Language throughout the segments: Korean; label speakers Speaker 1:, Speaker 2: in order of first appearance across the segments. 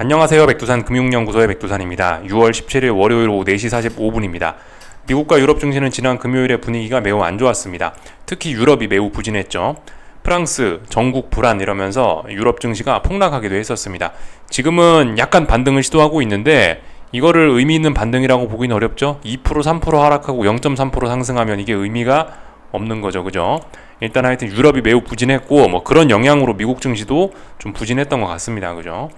Speaker 1: 안녕하세요. 백두산 금융연구소의 백두산입니다. 6월 17일 월요일 오후 4시 45분입니다. 미국과 유럽 증시는 지난 금요일의 분위기가 매우 안 좋았습니다. 특히 유럽이 매우 부진했죠. 프랑스, 전국 불안 이러면서 유럽 증시가 폭락하기도 했었습니다. 지금은 약간 반등을 시도하고 있는데 이거를 의미 있는 반등이라고 보기는 어렵죠. 2% 3% 하락하고 0.3% 상승하면 이게 의미가 없는 거죠. 그죠? 일단 하여튼 유럽이 매우 부진했고 뭐 그런 영향으로 미국 증시도 좀 부진했던 것 같습니다. 그죠?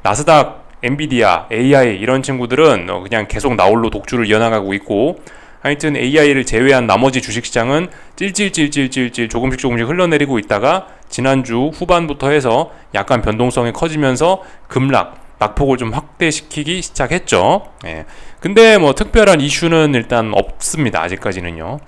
Speaker 1: 나스닥, 엔비디아, AI 이런 친구들은 그냥 계속 나홀로 독주를 이어나가고 있고, 하여튼 AI를 제외한 나머지 주식시장은 찔찔찔찔찔찔 조금씩 흘러내리고 있다가 지난주 후반부터 해서 약간 변동성이 커지면서 급락, 낙폭을 좀 확대시키기 시작했죠. 예. 근데 뭐 특별한 이슈는 일단 없습니다. 아직까지는요.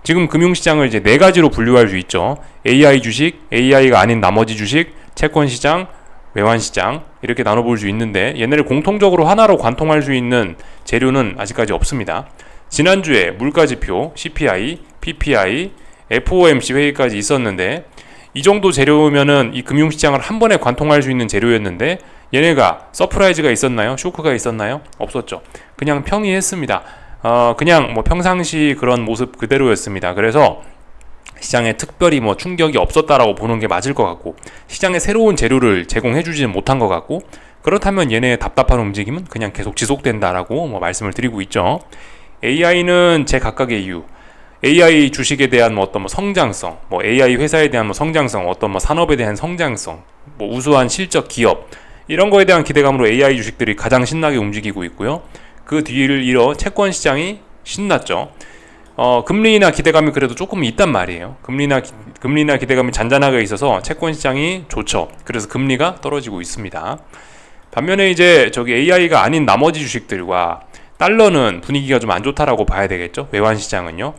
Speaker 1: 지금 금융시장을 이제 네 가지로 분류할 수 있죠. AI 주식, AI가 아닌 나머지 주식, 채권시장, 외환시장 이렇게 나눠볼 수 있는데 얘네를 공통적으로 하나로 관통할 수 있는 재료는 아직까지 없습니다. 지난주에 물가지표, CPI, PPI, FOMC 회의까지 있었는데 이 정도 재료면은 이 금융시장을 한 번에 관통할 수 있는 재료였는데 얘네가 서프라이즈가 있었나요? 쇼크가 있었나요? 없었죠. 그냥 평이했습니다. 그냥 뭐 평상시 그런 모습 그대로였습니다. 그래서 시장에 특별히 뭐 충격이 없었다라고 보는 게 맞을 것 같고, 시장에 새로운 재료를 제공해주지는 못한 것 같고, 그렇다면 얘네의 답답한 움직임은 그냥 계속 지속된다라고 뭐 말씀을 드리고 있죠. AI는 제각각의 이유, AI 주식에 대한 뭐 어떤 뭐 성장성, 뭐 AI 회사에 대한 뭐 성장성, 어떤 뭐 산업에 대한 성장성, 뭐 우수한 실적 기업 이런 거에 대한 기대감으로 AI 주식들이 가장 신나게 움직이고 있고요. 그 뒤를 이어 채권 시장이 신났죠. 금리나 기대감이 그래도 조금 있단 말이에요. 금리나 기대감이 잔잔하게 있어서 채권 시장이 좋죠. 그래서 금리가 떨어지고 있습니다. 반면에 이제 저기 AI가 아닌 나머지 주식들과 달러는 분위기가 좀 안 좋다라고 봐야 되겠죠. 외환 시장은요.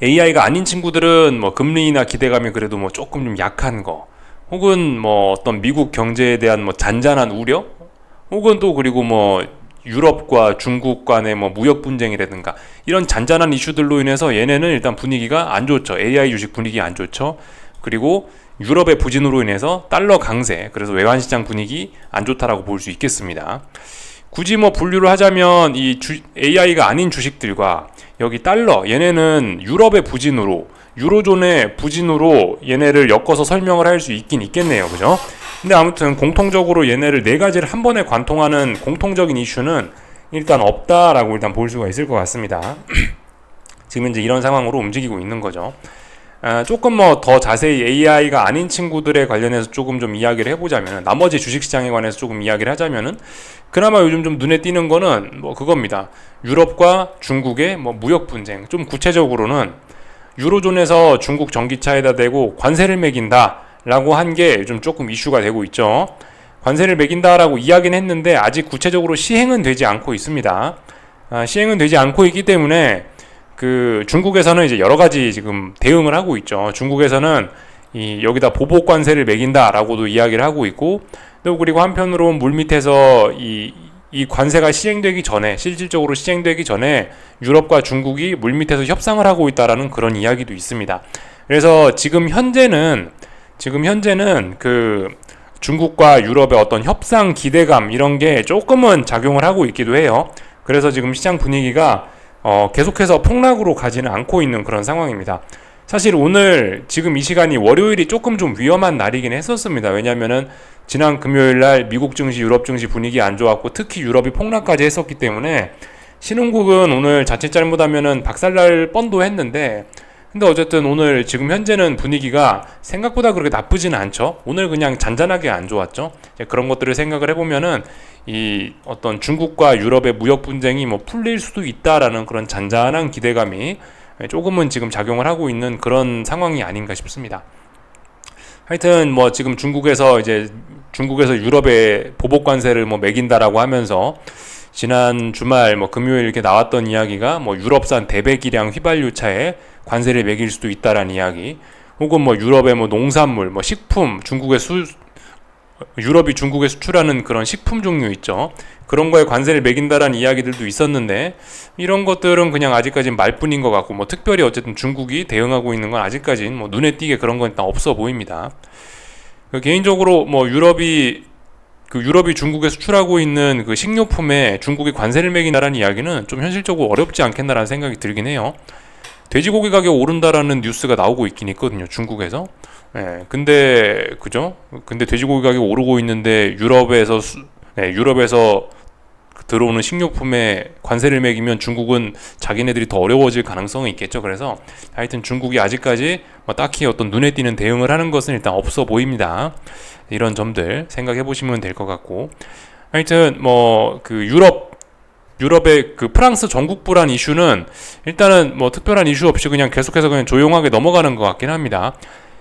Speaker 1: AI가 아닌 친구들은 뭐 금리나 기대감이 그래도 뭐 조금 좀 약한 거, 혹은 뭐 어떤 미국 경제에 대한 뭐 잔잔한 우려, 혹은 또 그리고 뭐 유럽과 중국 간의 뭐 무역 분쟁이라든가 이런 잔잔한 이슈들로 인해서 얘네는 일단 분위기가 안 좋죠. AI 주식 분위기 안 좋죠. 그리고 유럽의 부진으로 인해서 달러 강세, 그래서 외환시장 분위기 안 좋다라고 볼 수 있겠습니다. 굳이 뭐 분류를 하자면 이 AI가 아닌 주식들과 여기 달러, 얘네는 유럽의 부진으로, 유로존의 부진으로 얘네를 엮어서 설명을 할 수 있긴 있겠네요. 그죠? 근데 아무튼 공통적으로 얘네를 네 가지를 한 번에 관통하는 공통적인 이슈는 일단 없다라고 일단 볼 수가 있을 것 같습니다. 지금 이제 이런 상황으로 움직이고 있는 거죠. 조금 뭐 더 자세히 AI가 아닌 친구들에 관련해서 조금 좀 이야기를 해보자면, 나머지 주식시장에 관해서 조금 이야기를 하자면은, 그나마 요즘 좀 눈에 띄는 거는 뭐 그겁니다. 유럽과 중국의 뭐 무역 분쟁. 좀 구체적으로는 유로존에서 중국 전기차에다 대고 관세를 매긴다 라고 한 게 요즘 조금 이슈가 되고 있죠. 관세를 매긴다라고 이야기는 했는데 아직 구체적으로 시행은 되지 않고 있습니다. 시행은 되지 않고 있기 때문에 그 중국에서는 이제 여러 가지 지금 대응을 하고 있죠. 중국에서는 여기다 보복 관세를 매긴다라고도 이야기를 하고 있고, 또 그리고 한편으로 물밑에서 이 관세가 시행되기 전에, 실질적으로 시행되기 전에 유럽과 중국이 물밑에서 협상을 하고 있다라는 그런 이야기도 있습니다. 그래서 지금 현재는 그 중국과 유럽의 어떤 협상 기대감 이런 게 조금은 작용을 하고 있기도 해요. 그래서 지금 시장 분위기가 계속해서 폭락으로 가지는 않고 있는 그런 상황입니다. 사실 오늘 지금 이 시간이 월요일이 조금 좀 위험한 날이긴 했었습니다. 왜냐면은 지난 금요일날 미국 증시, 유럽 증시 분위기 안 좋았고 특히 유럽이 폭락까지 했었기 때문에 신흥국은 오늘 자칫 잘못하면은 박살날 뻔도 했는데, 근데 어쨌든 오늘 지금 현재는 분위기가 생각보다 그렇게 나쁘지는 않죠. 오늘 그냥 잔잔하게 안 좋았죠. 그런 것들을 생각을 해보면은 이 어떤 중국과 유럽의 무역 분쟁이 뭐 풀릴 수도 있다라는 그런 잔잔한 기대감이 조금은 지금 작용을 하고 있는 그런 상황이 아닌가 싶습니다. 하여튼 뭐 지금 중국에서 유럽에 보복 관세를 뭐 매긴다라고 하면서 지난 주말 뭐 금요일 이렇게 나왔던 이야기가 뭐 유럽산 대배기량 휘발유차에 관세를 매길 수도 있다라는 이야기, 혹은 뭐 유럽의 뭐 농산물, 뭐 식품, 유럽이 중국에 수출하는 그런 식품 종류 있죠. 그런 거에 관세를 매긴다라는 이야기들도 있었는데, 이런 것들은 그냥 아직까지는 말뿐인 것 같고, 뭐 특별히 어쨌든 중국이 대응하고 있는 건 아직까지는 뭐 눈에 띄게 그런 건 일단 없어 보입니다. 개인적으로 뭐 유럽이 그 유럽이 중국에 수출하고 있는 그 식료품에 중국이 관세를 매긴다라는 이야기는 좀 현실적으로 어렵지 않겠나라는 생각이 들긴 해요. 돼지고기 가격 오른다라는 뉴스가 나오고 있긴 있거든요, 중국에서. 예, 근데 그죠? 근데 돼지고기 가격 오르고 있는데 유럽에서 들어오는 식료품에 관세를 매기면 중국은 자기네들이 더 어려워질 가능성이 있겠죠. 그래서 하여튼 중국이 아직까지 뭐 딱히 어떤 눈에 띄는 대응을 하는 것은 일단 없어 보입니다. 이런 점들 생각해 보시면 될 것 같고, 하여튼 뭐 그 유럽의 그 프랑스 전국부란 이슈는 일단은 뭐 특별한 이슈 없이 그냥 계속해서 그냥 조용하게 넘어가는 것 같긴 합니다.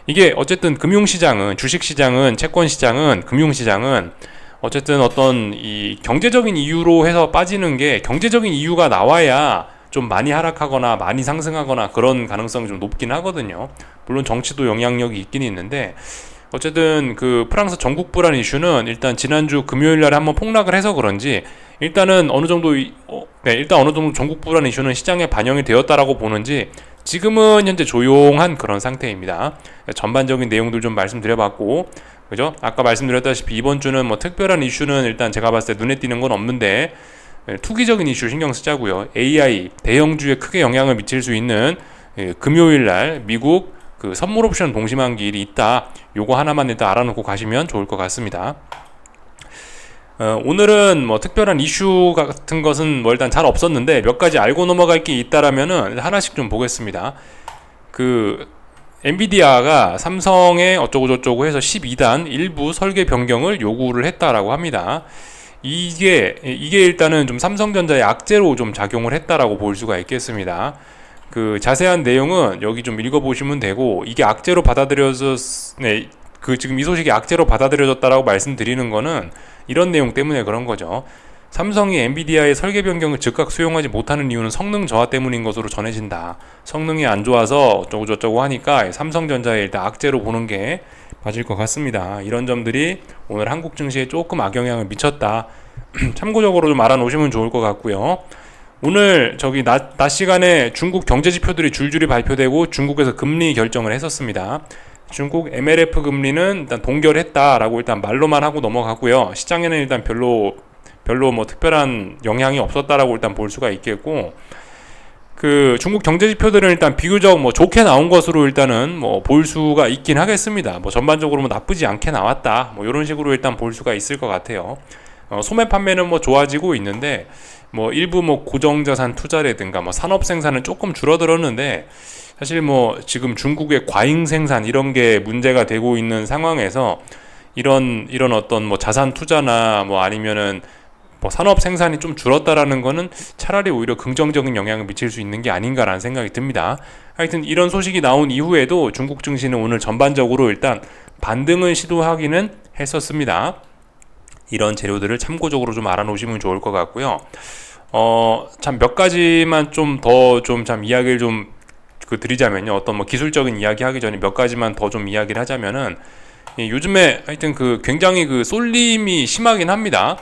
Speaker 1: 이게 어쨌든 금융시장은, 주식시장은, 채권시장은, 금융시장은 어쨌든 어떤 이 경제적인 이유로 해서 빠지는 게, 경제적인 이유가 나와야 좀 많이 하락하거나 많이 상승하거나 그런 가능성이 좀 높긴 하거든요. 물론 정치도 영향력이 있긴 있는데, 어쨌든 그 프랑스 전국부라는 이슈는 일단 지난주 금요일 날에 한번 폭락을 해서 그런지 일단은 어느 정도 일단 어느 정도 전국부라는 이슈는 시장에 반영이 되었다라고 보는지 지금은 현재 조용한 그런 상태입니다. 전반적인 내용들 좀 말씀드려봤고, 그죠? 아까 말씀드렸다시피 이번 주는 뭐 특별한 이슈는 일단 제가 봤을 때 눈에 띄는 건 없는데, 투기적인 이슈 신경 쓰자고요. AI 대형주에 크게 영향을 미칠 수 있는 금요일 날 미국 그 선물 옵션 동시만기일이 있다. 요거 하나만 일단 알아놓고 가시면 좋을 것 같습니다. 오늘은 뭐 특별한 이슈 같은 것은 뭐 일단 잘 없었는데 몇 가지 알고 넘어갈 게 있다라면은 하나씩 좀 보겠습니다. 그 엔비디아가 삼성에 어쩌고저쩌고 해서 12단 일부 설계 변경을 요구를 했다라고 합니다. 이게 일단은 좀 삼성전자의 악재로 좀 작용을 했다라고 볼 수가 있겠습니다. 그 자세한 내용은 여기 좀 읽어보시면 되고, 이게 악재로 그 지금 이 소식이 악재로 받아들여졌다라고 말씀드리는 거는 이런 내용 때문에 그런 거죠. 삼성이 엔비디아의 설계 변경을 즉각 수용하지 못하는 이유는 성능 저하 때문인 것으로 전해진다. 성능이 안 좋아서 어쩌고저쩌고 하니까 삼성전자에 일단 악재로 보는 게 맞을 것 같습니다. 이런 점들이 오늘 한국 증시에 조금 악영향을 미쳤다. 참고적으로 좀 알아놓으시면 좋을 것 같고요. 오늘 저기 낮 시간에 중국 경제 지표들이 줄줄이 발표되고 중국에서 금리 결정을 했었습니다. 중국 MLF 금리는 일단 동결했다라고 일단 말로만 하고 넘어가고요. 시장에는 일단 별로 뭐 특별한 영향이 없었다라고 일단 볼 수가 있겠고, 그 중국 경제 지표들은 일단 비교적 뭐 좋게 나온 것으로 일단은 뭐 볼 수가 있긴 하겠습니다. 뭐 전반적으로 뭐 나쁘지 않게 나왔다. 뭐 이런 식으로 일단 볼 수가 있을 것 같아요. 소매 판매는 뭐 좋아지고 있는데, 뭐 일부 뭐 고정자산 투자라든가 뭐 산업 생산은 조금 줄어들었는데, 사실 뭐 지금 중국의 과잉 생산 이런 게 문제가 되고 있는 상황에서 이런 어떤 뭐 자산 투자나 뭐 아니면은 뭐 산업 생산이 좀 줄었다라는 거는 차라리 오히려 긍정적인 영향을 미칠 수 있는 게 아닌가라는 생각이 듭니다. 하여튼 이런 소식이 나온 이후에도 중국 증시는 오늘 전반적으로 일단 반등을 시도하기는 했었습니다. 이런 재료들을 참고적으로 좀 알아놓으시면 좋을 것 같고요. 참 몇 가지만 좀 더 좀 참 이야기를 좀 드리자면요. 어떤 뭐 기술적인 이야기 하기 전에 몇 가지만 더 좀 이야기를 하자면은, 요즘에 하여튼 그 굉장히 그 쏠림이 심하긴 합니다.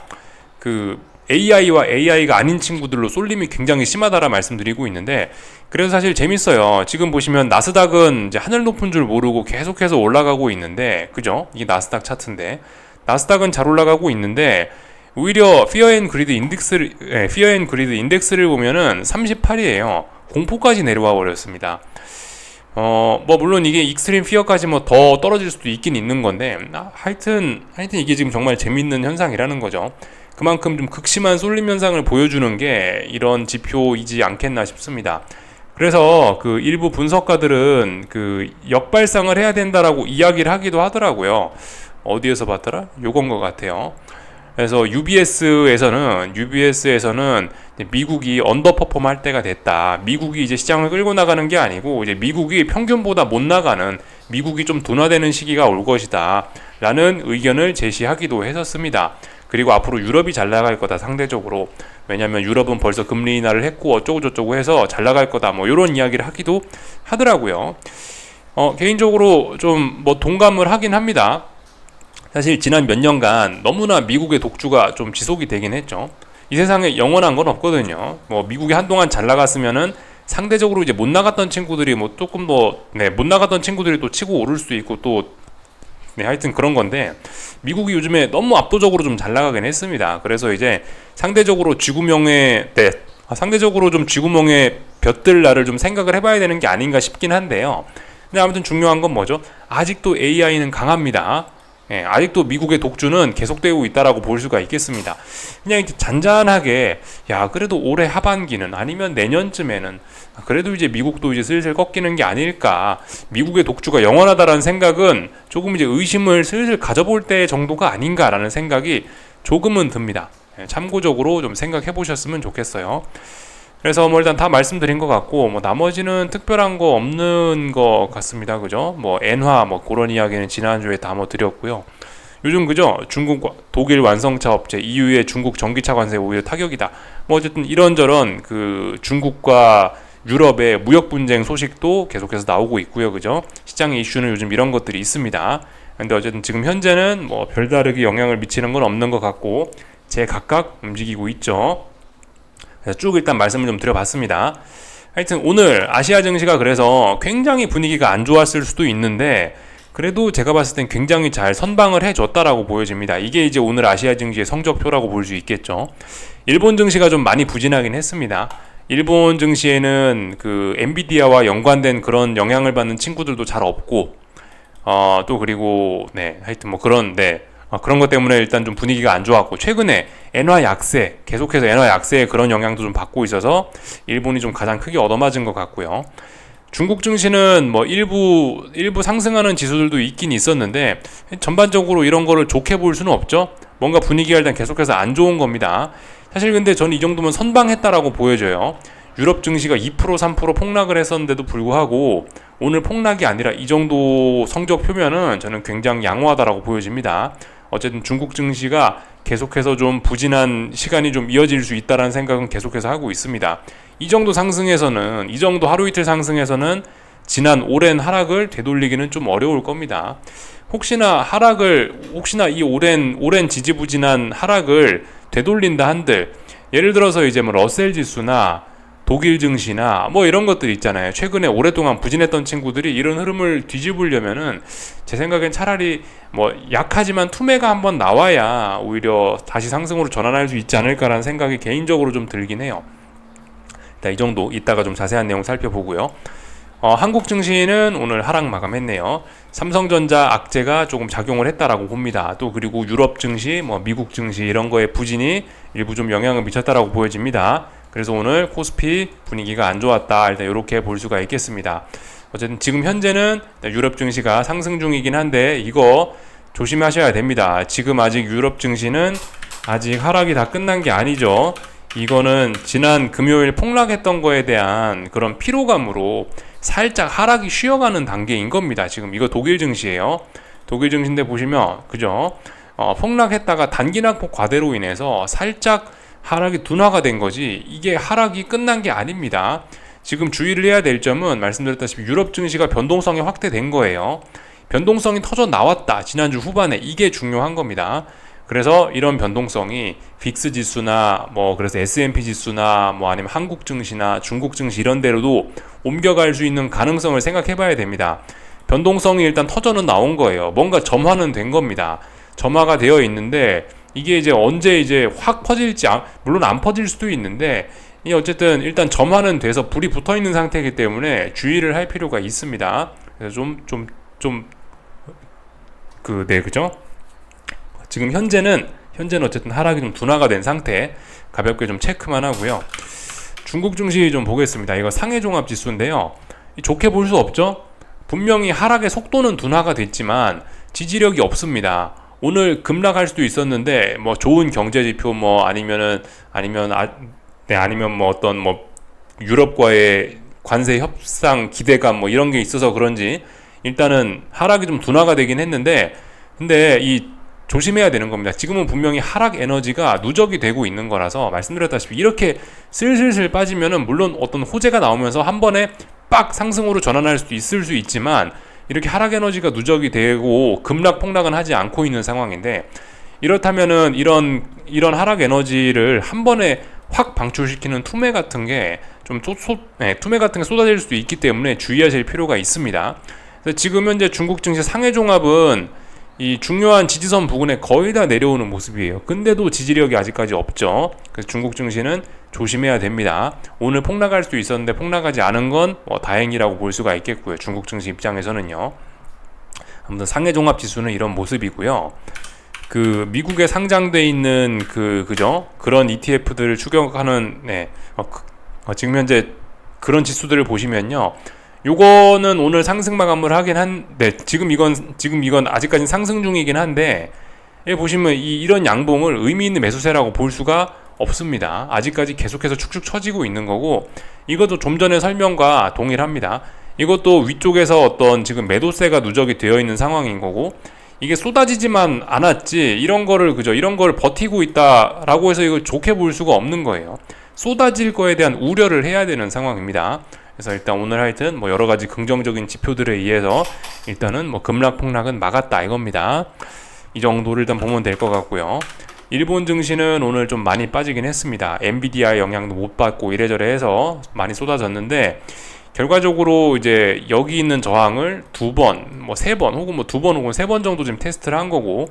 Speaker 1: 그 AI와 AI가 아닌 친구들로 쏠림이 굉장히 심하다라 말씀드리고 있는데, 그래서 사실 재밌어요. 지금 보시면 나스닥은 이제 하늘 높은 줄 모르고 계속해서 올라가고 있는데, 그죠? 이게 나스닥 차트인데, 나스닥은 잘 올라가고 있는데 오히려 피어 앤 그리드 인덱스를 보면은 38이에요. 공포까지 내려와 버렸습니다. 뭐 물론 이게 익스트림 피어까지 뭐 더 떨어질 수도 있긴 있는 건데, 하여튼 이게 지금 정말 재밌는 현상이라는 거죠. 그만큼 좀 극심한 쏠림 현상을 보여주는 게 이런 지표이지 않겠나 싶습니다. 그래서 그 일부 분석가들은 그 역발상을 해야 된다라고 이야기를 하기도 하더라고요. 어디에서 봤더라? 요건 것 같아요. 그래서 UBS에서는 미국이 언더퍼폼 할 때가 됐다. 미국이 이제 시장을 끌고 나가는 게 아니고 이제 미국이 평균보다 못 나가는, 미국이 좀 둔화되는 시기가 올 것이다 라는 의견을 제시하기도 했었습니다. 그리고 앞으로 유럽이 잘 나갈 거다, 상대적으로. 왜냐면 유럽은 벌써 금리 인하를 했고 어쩌고저쩌고 해서 잘 나갈 거다, 뭐 이런 이야기를 하기도 하더라고요. 개인적으로 좀 뭐 동감을 하긴 합니다. 사실 지난 몇 년간 너무나 미국의 독주가 좀 지속이 되긴 했죠. 이 세상에 영원한 건 없거든요. 뭐 미국이 한동안 잘 나갔으면은 상대적으로 이제 못 나갔던 친구들이 뭐 조금 더 못 나갔던 친구들이 또 치고 오를 수도 있고, 또 네, 하여튼 그런 건데 미국이 요즘에 너무 압도적으로 좀 잘 나가긴 했습니다. 그래서 이제 상대적으로 상대적으로 좀 쥐구멍에 볕들 날을 좀 생각을 해봐야 되는 게 아닌가 싶긴 한데요. 근데 아무튼 중요한 건 뭐죠? 아직도 AI는 강합니다. 예, 아직도 미국의 독주는 계속되고 있다라고 볼 수가 있겠습니다. 그냥 이제 잔잔하게 그래도 올해 하반기는 아니면 내년쯤에는 그래도 이제 미국도 이제 슬슬 꺾이는 게 아닐까, 미국의 독주가 영원하다라는 생각은 조금 이제 의심을 슬슬 가져볼 때 정도가 아닌가라는 생각이 조금은 듭니다. 예, 참고적으로 좀 생각해 보셨으면 좋겠어요. 그래서 뭐 일단 다 말씀드린 것 같고, 뭐 나머지는 특별한 거 없는 것 같습니다. 그죠? 뭐 엔화 뭐 그런 이야기는 지난주에 다 뭐 드렸고요. 요즘 그죠? 중국, 독일 완성차 업체, EU의 중국 전기차 관세 오히려 타격이다. 뭐 어쨌든 이런저런 그 중국과 유럽의 무역 분쟁 소식도 계속해서 나오고 있고요. 그죠? 시장의 이슈는 요즘 이런 것들이 있습니다. 근데 어쨌든 지금 현재는 뭐 별다르게 영향을 미치는 건 없는 것 같고, 제각각 움직이고 있죠. 그래서 쭉 일단 말씀을 좀 드려봤습니다. 하여튼 오늘 아시아 증시가 그래서 굉장히 분위기가 안 좋았을 수도 있는데, 그래도 제가 봤을 땐 굉장히 잘 선방을 해줬다라고 보여집니다. 이게 이제 오늘 아시아 증시의 성적표라고 볼 수 있겠죠. 일본 증시가 좀 많이 부진하긴 했습니다. 일본 증시에는 그 엔비디아와 연관된 그런 영향을 받는 친구들도 잘 없고, 또 그리고 하여튼 뭐 그런 그런 것 때문에 일단 좀 분위기가 안 좋았고, 최근에 엔화 약세, 계속해서 엔화 약세의 그런 영향도 좀 받고 있어서 일본이 좀 가장 크게 얻어맞은 것 같고요. 중국 증시는 뭐 일부 상승하는 지수들도 있긴 있었는데, 전반적으로 이런 거를 좋게 볼 수는 없죠. 뭔가 분위기가 일단 계속해서 안 좋은 겁니다. 사실 근데 저는 이 정도면 선방했다라고 보여져요. 유럽 증시가 2% 3% 폭락을 했었는데도 불구하고 오늘 폭락이 아니라 이 정도 성적 표면은 저는 굉장히 양호하다라고 보여집니다. 어쨌든 중국 증시가 계속해서 좀 부진한 시간이 좀 이어질 수 있다라는 생각은 계속해서 하고 있습니다. 이 정도 상승에서는, 이 정도 하루 이틀 상승에서는 지난 오랜 하락을 되돌리기는 좀 어려울 겁니다. 혹시나 이 오랜 지지부진한 하락을 되돌린다 한들, 예를 들어서 이제 뭐 러셀 지수나 독일 증시나 뭐 이런 것들 있잖아요. 최근에 오랫동안 부진했던 친구들이 이런 흐름을 뒤집으려면은 제 생각엔 차라리 뭐 약하지만 투매가 한번 나와야 오히려 다시 상승으로 전환할 수 있지 않을까라는 생각이 개인적으로 좀 들긴 해요. 이 정도 이따가 좀 자세한 내용 살펴보고요. 한국 증시는 오늘 하락 마감했네요. 삼성전자 악재가 조금 작용을 했다라고 봅니다. 또 그리고 유럽 증시, 뭐 미국 증시 이런 거에 부진이 일부 좀 영향을 미쳤다라고 보여집니다. 그래서 오늘 코스피 분위기가 안 좋았다, 일단 이렇게 볼 수가 있겠습니다. 어쨌든 지금 현재는 유럽 증시가 상승 중이긴 한데 이거 조심하셔야 됩니다. 지금 아직 유럽 증시는 아직 하락이 다 끝난 게 아니죠. 이거는 지난 금요일 폭락했던 거에 대한 그런 피로감으로 살짝 하락이 쉬어가는 단계인 겁니다. 지금 이거 독일 증시예요. 독일 증시인데 보시면 그죠? 폭락했다가 단기 낙폭 과대로 인해서 살짝 하락이 둔화가 된 거지, 이게 하락이 끝난 게 아닙니다. 지금 주의를 해야 될 점은 말씀드렸다시피 유럽 증시가 변동성이 확대된 거예요. 변동성이 터져 나왔다, 지난주 후반에. 이게 중요한 겁니다. 그래서 이런 변동성이 빅스 지수나 뭐 그래서 S&P 지수나 뭐 아니면 한국 증시나 중국 증시 이런 데로도 옮겨갈 수 있는 가능성을 생각해 봐야 됩니다. 변동성이 일단 터져는 나온 거예요. 뭔가 점화는 된 겁니다. 점화가 되어 있는데 이게 이제 언제 이제 확 퍼질지, 물론 안 퍼질 수도 있는데, 이 어쨌든 일단 점화는 돼서 불이 붙어 있는 상태이기 때문에 주의를 할 필요가 있습니다. 그래서 그죠? 지금 현재는 어쨌든 하락이 좀 둔화가 된 상태, 가볍게 좀 체크만 하고요. 중국 증시 좀 보겠습니다. 이거 상해 종합 지수인데요. 좋게 볼 수 없죠? 분명히 하락의 속도는 둔화가 됐지만 지지력이 없습니다. 오늘 급락할 수도 있었는데 뭐 좋은 경제 지표 뭐 아니면 뭐 어떤 뭐 유럽과의 관세 협상 기대감 뭐 이런 게 있어서 그런지 일단은 하락이 좀 둔화가 되긴 했는데, 근데 조심해야 되는 겁니다. 지금은 분명히 하락 에너지가 누적이 되고 있는 거라서, 말씀드렸다시피 이렇게 슬슬슬 빠지면은 물론 어떤 호재가 나오면서 한 번에 빡 상승으로 전환할 수도 있을 수 있지만, 이렇게 하락 에너지가 누적이 되고 급락 폭락은 하지 않고 있는 상황인데, 이렇다면은 이런 하락 에너지를 한 번에 확 방출시키는 투매 같은 게 쏟아질 수도 있기 때문에 주의하실 필요가 있습니다. 그래서 지금 현재 중국 증시 상해 종합은 이 중요한 지지선 부근에 거의 다 내려오는 모습이에요. 근데도 지지력이 아직까지 없죠. 그래서 중국 증시는 조심해야 됩니다. 오늘 폭락할 수도 있었는데 폭락하지 않은 건 다행이라고 볼 수가 있겠고요. 중국 증시 입장에서는요. 아무튼 상해 종합 지수는 이런 모습이고요. 그 미국에 상장돼 있는 그런 ETF들을 추격하는 지금 현재 그런 지수들을 보시면요. 요거는 오늘 상승 마감을 하긴 한데 지금 이건 아직까지는 상승 중이긴 한데 보시면 이런 양봉을 의미 있는 매수세라고 볼 수가 없습니다. 아직까지 계속해서 축축 처지고 있는 거고, 이것도 좀 전에 설명과 동일합니다. 이것도 위쪽에서 어떤 지금 매도세가 누적이 되어 있는 상황인 거고, 이게 쏟아지지만 않았지 이런 거를 버티고 있다라고 해서 이걸 좋게 볼 수가 없는 거예요. 쏟아질 거에 대한 우려를 해야 되는 상황입니다. 그래서 일단 오늘 하여튼 여러 가지 긍정적인 지표들에 의해서 일단은 급락 폭락은 막았다 이겁니다. 이 정도를 일단 보면 될 것 같고요. 일본 증시는 오늘 좀 많이 빠지긴 했습니다. 엔비디아의 영향도 못 받고 이래저래 해서 많이 쏟아졌는데, 결과적으로 이제 여기 있는 저항을 두 번, 세 번, 혹은 두 번 혹은 세 번 정도 지금 테스트를 한 거고,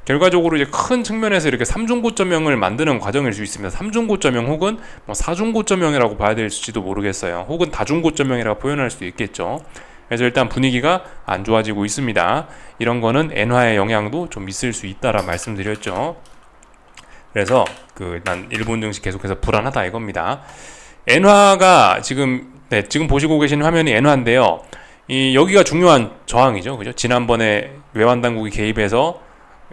Speaker 1: 결과적으로 이제 큰 측면에서 이렇게 3중고점형을 만드는 과정일 수 있습니다. 3중고점형 혹은 4중고점형이라고 봐야 될지도 모르겠어요. 혹은 다중고점형이라고 표현할 수도 있겠죠. 그래서 일단 분위기가 안 좋아지고 있습니다. 이런 거는 엔화의 영향도 좀 있을 수 있다라 말씀드렸죠. 그래서 일단 일본 증시 계속해서 불안하다 이겁니다. 엔화가 지금 보시고 계시는 화면이 엔화인데요. 여기가 중요한 저항이죠. 그죠? 지난번에 외환 당국이 개입해서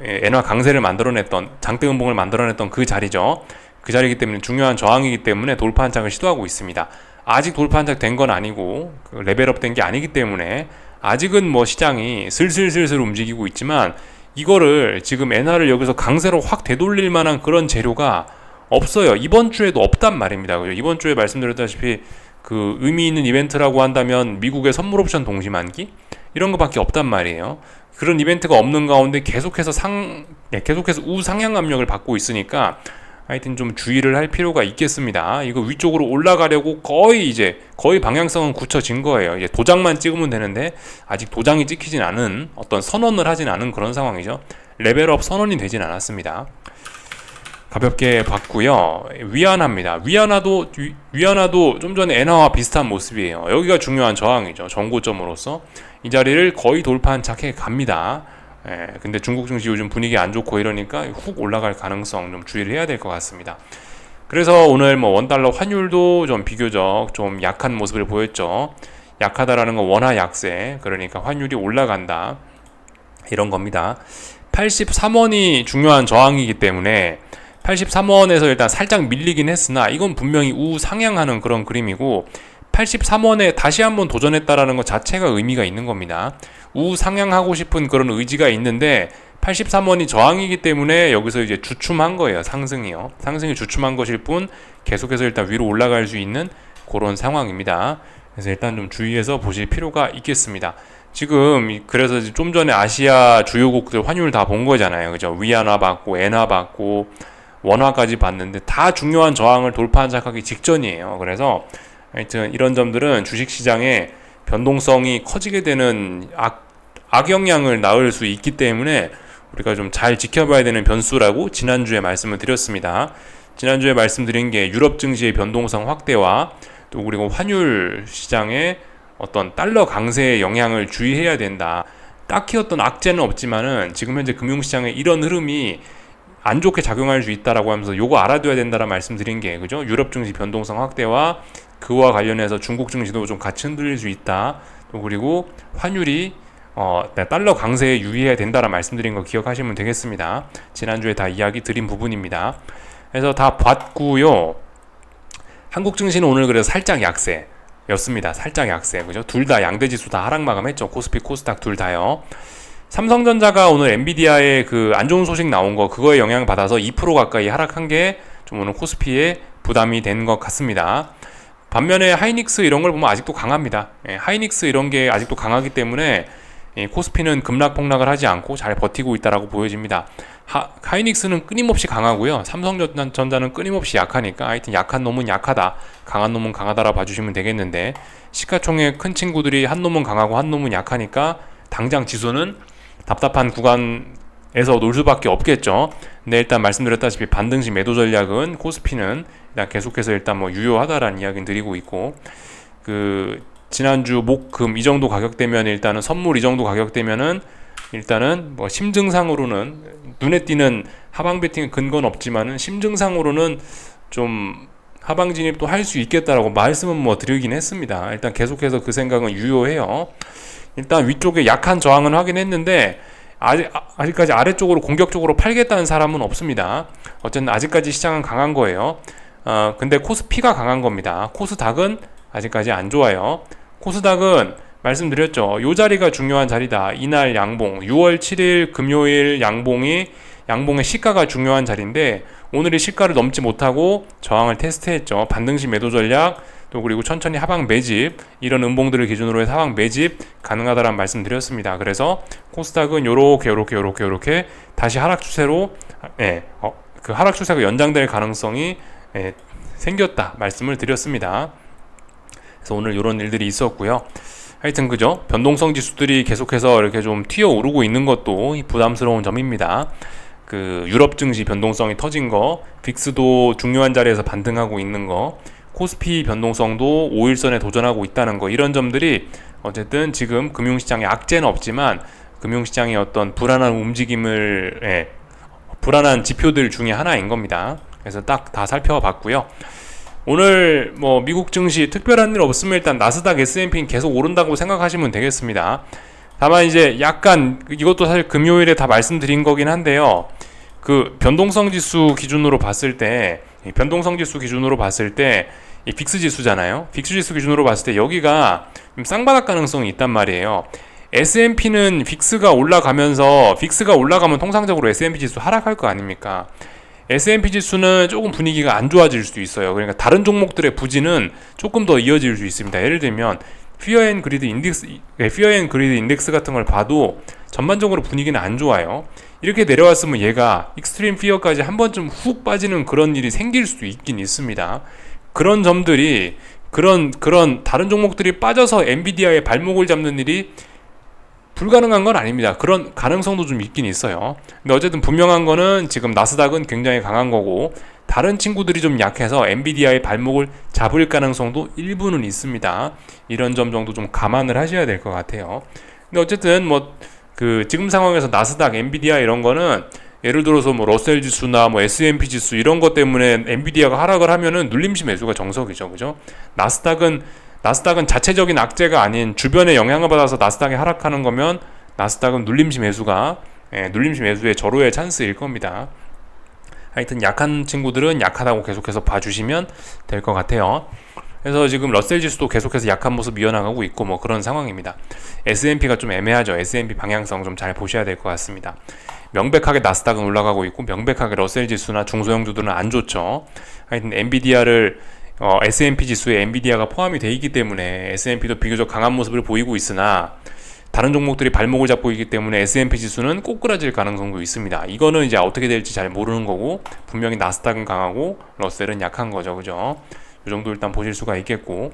Speaker 1: 엔화 강세를 만들어냈던, 장대음봉을 만들어냈던 그 자리죠. 그 자리이기 때문에 중요한 저항이기 때문에 돌파 한착을 시도하고 있습니다. 아직 돌파 한착 된 건 아니고 레벨업 된 게 아니기 때문에 아직은 시장이 슬슬 움직이고 있지만, 이거를 지금 엔화를 여기서 강세로 확 되돌릴 만한 그런 재료가 없어요. 이번 주에도 없단 말입니다. 그죠? 이번 주에 말씀드렸다시피 의미 있는 이벤트라고 한다면 미국의 선물 옵션 동시만기 이런 거밖에 없단 말이에요. 그런 이벤트가 없는 가운데 계속해서 우상향 압력을 받고 있으니까 하여튼 좀 주의를 할 필요가 있겠습니다. 이거 위쪽으로 올라가려고 거의 방향성은 굳혀진 거예요. 이제 도장만 찍으면 되는데 아직 도장이 찍히진 않은, 어떤 선언을 하진 않은 그런 상황이죠. 레벨업 선언이 되진 않았습니다. 가볍게 봤고요. 위안화입니다. 위안화도 좀 전에 엔화와 비슷한 모습이에요. 여기가 중요한 저항이죠. 전고점으로서 이 자리를 거의 돌파한 착해 갑니다. 근데 중국 증시 요즘 분위기 안 좋고 이러니까 훅 올라갈 가능성 좀 주의를 해야 될 것 같습니다. 그래서 오늘 원달러 환율도 좀 비교적 좀 약한 모습을 보였죠. 약하다라는 건 원화 약세, 그러니까 환율이 올라간다 이런 겁니다. 83원이 중요한 저항이기 때문에 83원에서 일단 살짝 밀리긴 했으나 이건 분명히 우상향하는 그런 그림이고, 83원에 다시 한번 도전했다라는 것 자체가 의미가 있는 겁니다. 우상향하고 싶은 그런 의지가 있는데 83원이 저항이기 때문에 여기서 이제 주춤한 거예요. 상승이 주춤한 것일 뿐 계속해서 일단 위로 올라갈 수 있는 그런 상황입니다. 그래서 일단 좀 주의해서 보실 필요가 있겠습니다. 지금 그래서 좀 전에 아시아 주요국들 환율 다 본 거잖아요. 그죠? 위안화 받고 엔화 받고 원화까지 봤는데 다 중요한 저항을 돌파 한착하기 직전이에요. 그래서 하여튼 이런 점들은 주식시장에 변동성이 커지게 되는 악영향을 낳을 수 있기 때문에 우리가 좀 잘 지켜봐야 되는 변수라고 지난주에 말씀을 드렸습니다. 지난주에 말씀드린 게 유럽 증시의 변동성 확대와 또 그리고 환율 시장의 어떤 달러 강세의 영향을 주의해야 된다. 딱히 어떤 악재는 없지만은 지금 현재 금융시장의 이런 흐름이 안 좋게 작용할 수 있다라고 하면서 요거 알아둬야 된다라 말씀드린 게, 그죠? 유럽 증시 변동성 확대와 그와 관련해서 중국 증시도 좀 같이 흔들릴 수 있다. 또 그리고 환율이 달러 강세에 유의해야 된다라 말씀드린 거 기억하시면 되겠습니다. 지난주에 다 이야기 드린 부분입니다. 그래서 다 봤고요. 한국 증시는 오늘 그래서 살짝 약세였습니다. 살짝 약세, 그죠? 둘 다 양대 지수 다 하락 마감했죠. 코스피, 코스닥 둘 다요. 삼성전자가 오늘 엔비디아의 안 좋은 소식 나온 거, 그거에 영향을 받아서 2% 가까이 하락한 게 좀 오늘 코스피에 부담이 된 것 같습니다. 반면에 하이닉스 이런 걸 보면 아직도 강합니다. 하이닉스 이런 게 아직도 강하기 때문에 코스피는 급락 폭락을 하지 않고 잘 버티고 있다라고 보여집니다. 하이닉스는 끊임없이 강하고요. 삼성전자는 끊임없이 약하니까 하여튼 약한 놈은 약하다, 강한 놈은 강하다라 봐주시면 되겠는데, 시가총액 큰 친구들이 한 놈은 강하고 한 놈은 약하니까 당장 지수는 답답한 구간에서 놀 수밖에 없겠죠. 근데 일단 말씀드렸다시피 반등시 매도 전략은 코스피는 일단 계속해서 일단 뭐 유효하다라는 이야기는 드리고 있고, 그 지난주 목, 금 이 정도 가격대면 일단은 선물 이 정도 가격대면은 일단은 뭐 심증상으로는 눈에 띄는 하방 베팅의 근거는 없지만은 심증상으로는 좀 하방 진입도 할 수 있겠다라고 말씀은 뭐 드리긴 했습니다. 일단 계속해서 그 생각은 유효해요. 일단 위쪽에 약한 저항은 확인했는데 아직까지 아래쪽으로 공격적으로 팔겠다는 사람은 없습니다. 어쨌든 아직까지 시장은 강한 거예요. 근데 코스피가 강한 겁니다. 코스닥은 아직까지 안 좋아요. 코스닥은 말씀드렸죠. 요 자리가 중요한 자리다. 이날 양봉 6월 7일 금요일 양봉의 시가가 중요한 자리인데 오늘이 시가를 넘지 못하고 저항을 테스트했죠. 반등시 매도 전략, 또 그리고 천천히 하방 매집, 이런 음봉들을 기준으로 해서 하방 매집 가능하다라는 말씀 드렸습니다. 그래서 코스닥은 요렇게 다시 하락 추세로 그 하락 추세가 연장될 가능성이 생겼다 말씀을 드렸습니다. 그래서 오늘 이런 일들이 있었고요. 하여튼 그죠? 변동성 지수들이 계속해서 이렇게 좀 튀어 오르고 있는 것도 부담스러운 점입니다. 그 유럽 증시 변동성이 터진 거, 빅스도 중요한 자리에서 반등하고 있는 거, 코스피 변동성도 5일선에 도전하고 있다는 거, 이런 점들이 어쨌든 지금 금융시장에 악재는 없지만 금융시장의 어떤 불안한 움직임을 불안한 지표들 중에 하나인 겁니다. 그래서 딱 다 살펴봤고요. 오늘 뭐 미국 증시 특별한 일 없으면 일단 나스닥 S&P는 계속 오른다고 생각하시면 되겠습니다. 다만 이제 약간 이것도 사실 금요일에 다 말씀드린 거긴 한데요. 그 변동성 지수 기준으로 봤을 때 이 빅스 지수잖아요. 빅스 지수 기준으로 봤을 때 여기가 좀 쌍바닥 가능성이 있단 말이에요. S&P는 빅스가 올라가면 통상적으로 S&P 지수 하락할 거 아닙니까? S&P 지수는 조금 분위기가 안 좋아질 수도 있어요. 그러니까 다른 종목들의 부진은 조금 더 이어질 수 있습니다. 예를 들면 피어 앤 그리드 인덱스 같은 걸 봐도 전반적으로 분위기는 안 좋아요. 이렇게 내려왔으면 얘가 익스트림 피어까지 한 번쯤 훅 빠지는 그런 일이 생길 수도 있긴 있습니다. 그런 점들이 그런 다른 종목들이 빠져서 엔비디아의 발목을 잡는 일이 불가능한 건 아닙니다. 그런 가능성도 좀 있긴 있어요. 근데 어쨌든 분명한 거는 지금 나스닥은 굉장히 강한 거고 다른 친구들이 좀 약해서 엔비디아의 발목을 잡을 가능성도 일부는 있습니다. 이런 점 정도 좀 감안을 하셔야 될 것 같아요. 근데 어쨌든 뭐 그 지금 상황에서 나스닥, 엔비디아 이런 거는 예를 들어서 뭐 러셀 지수나 뭐 S&P 지수 이런 것 때문에 엔비디아가 하락을 하면은 눌림시 매수가 정석이죠. 그죠? 나스닥은 자체적인 악재가 아닌 주변의 영향을 받아서 나스닥이 하락하는 거면 나스닥은 눌림시 매수의 절호의 찬스일 겁니다. 하여튼 약한 친구들은 약하다고 계속해서 봐주시면 될 것 같아요. 그래서 지금 러셀 지수도 계속해서 약한 모습 이어나가고 있고 뭐 그런 상황입니다. S&P가 좀 애매하죠. S&P 방향성 좀 잘 보셔야 될 것 같습니다. 명백하게 나스닥은 올라가고 있고 명백하게 러셀 지수나 중소형주들은 안 좋죠. 하여튼 엔비디아를 S&P 지수에 엔비디아가 포함이 되어 있기 때문에 S&P도 비교적 강한 모습을 보이고 있으나 다른 종목들이 발목을 잡고 있기 때문에 S&P 지수는 꼬꾸라질 가능성도 있습니다. 이거는 이제 어떻게 될지 잘 모르는 거고 분명히 나스닥은 강하고 러셀은 약한 거죠. 그죠? 이 정도 일단 보실 수가 있겠고,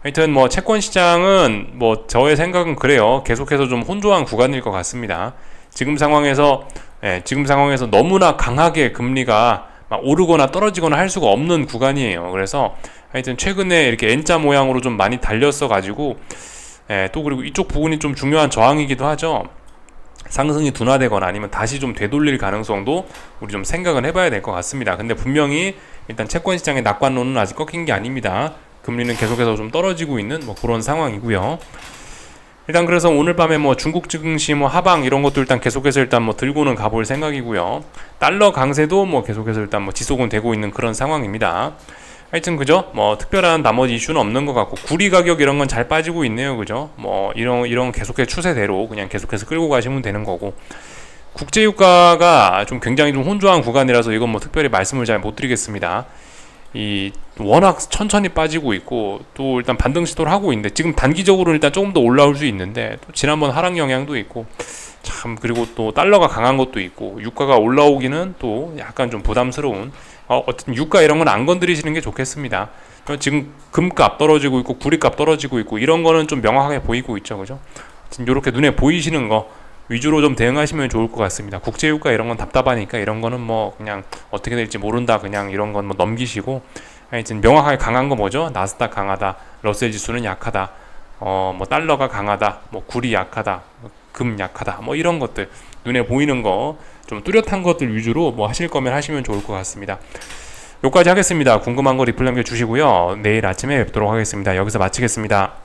Speaker 1: 하여튼 뭐 채권 시장은 뭐 저의 생각은 그래요. 계속해서 좀 혼조한 구간일 것 같습니다. 지금 상황에서 너무나 강하게 금리가 막 오르거나 떨어지거나 할 수가 없는 구간이에요. 그래서 하여튼 최근에 이렇게 N자 모양으로 좀 많이 달렸어 가지고 또 그리고 이쪽 부분이 좀 중요한 저항이기도 하죠. 상승이 둔화되거나 아니면 다시 좀 되돌릴 가능성도 우리 좀 생각은 해봐야 될 것 같습니다. 근데 분명히 일단 채권 시장의 낙관론은 아직 꺾인 게 아닙니다. 금리는 계속해서 좀 떨어지고 있는 뭐 그런 상황이고요. 일단 그래서 오늘 밤에 뭐 중국 증시 뭐 하방 이런 것도 일단 계속해서 일단 뭐 들고는 가볼 생각이고요. 달러 강세도 뭐 계속해서 일단 뭐 지속은 되고 있는 그런 상황입니다. 하여튼 그죠? 뭐 특별한 나머지 이슈는 없는 것 같고 구리 가격 이런 건 잘 빠지고 있네요. 그죠? 뭐 이런 계속해서 추세대로 그냥 계속해서 끌고 가시면 되는 거고, 국제 유가가 좀 굉장히 좀 혼조한 구간이라서 이건 뭐 특별히 말씀을 잘 못 드리겠습니다. 이 워낙 천천히 빠지고 있고 또 일단 반등 시도를 하고 있는데 지금 단기적으로 일단 조금 더 올라올 수 있는데 또 지난번 하락 영향도 있고 참, 그리고 또 달러가 강한 것도 있고 유가가 올라오기는 또 약간 좀 부담스러운 어쨌든 유가 이런 건 안 건드리시는 게 좋겠습니다. 지금 금값 떨어지고 있고 구리값 떨어지고 있고 이런 거는 좀 명확하게 보이고 있죠. 그죠? 지금 요렇게 눈에 보이시는 거 위주로 좀 대응하시면 좋을 것 같습니다. 국제유가 이런 건 답답하니까 이런 거는 뭐 그냥 어떻게 될지 모른다 그냥 이런 건 뭐 넘기시고, 하여튼 명확하게 강한 거 뭐죠? 나스닥 강하다, 러셀 지수는 약하다, 뭐 달러가 강하다, 뭐 굴이 약하다, 금 약하다, 뭐 이런 것들 눈에 보이는 거 좀 뚜렷한 것들 위주로 뭐 하실 거면 하시면 좋을 것 같습니다. 여기까지 하겠습니다. 궁금한 거 리플 남겨주시고요. 내일 아침에 뵙도록 하겠습니다. 여기서 마치겠습니다.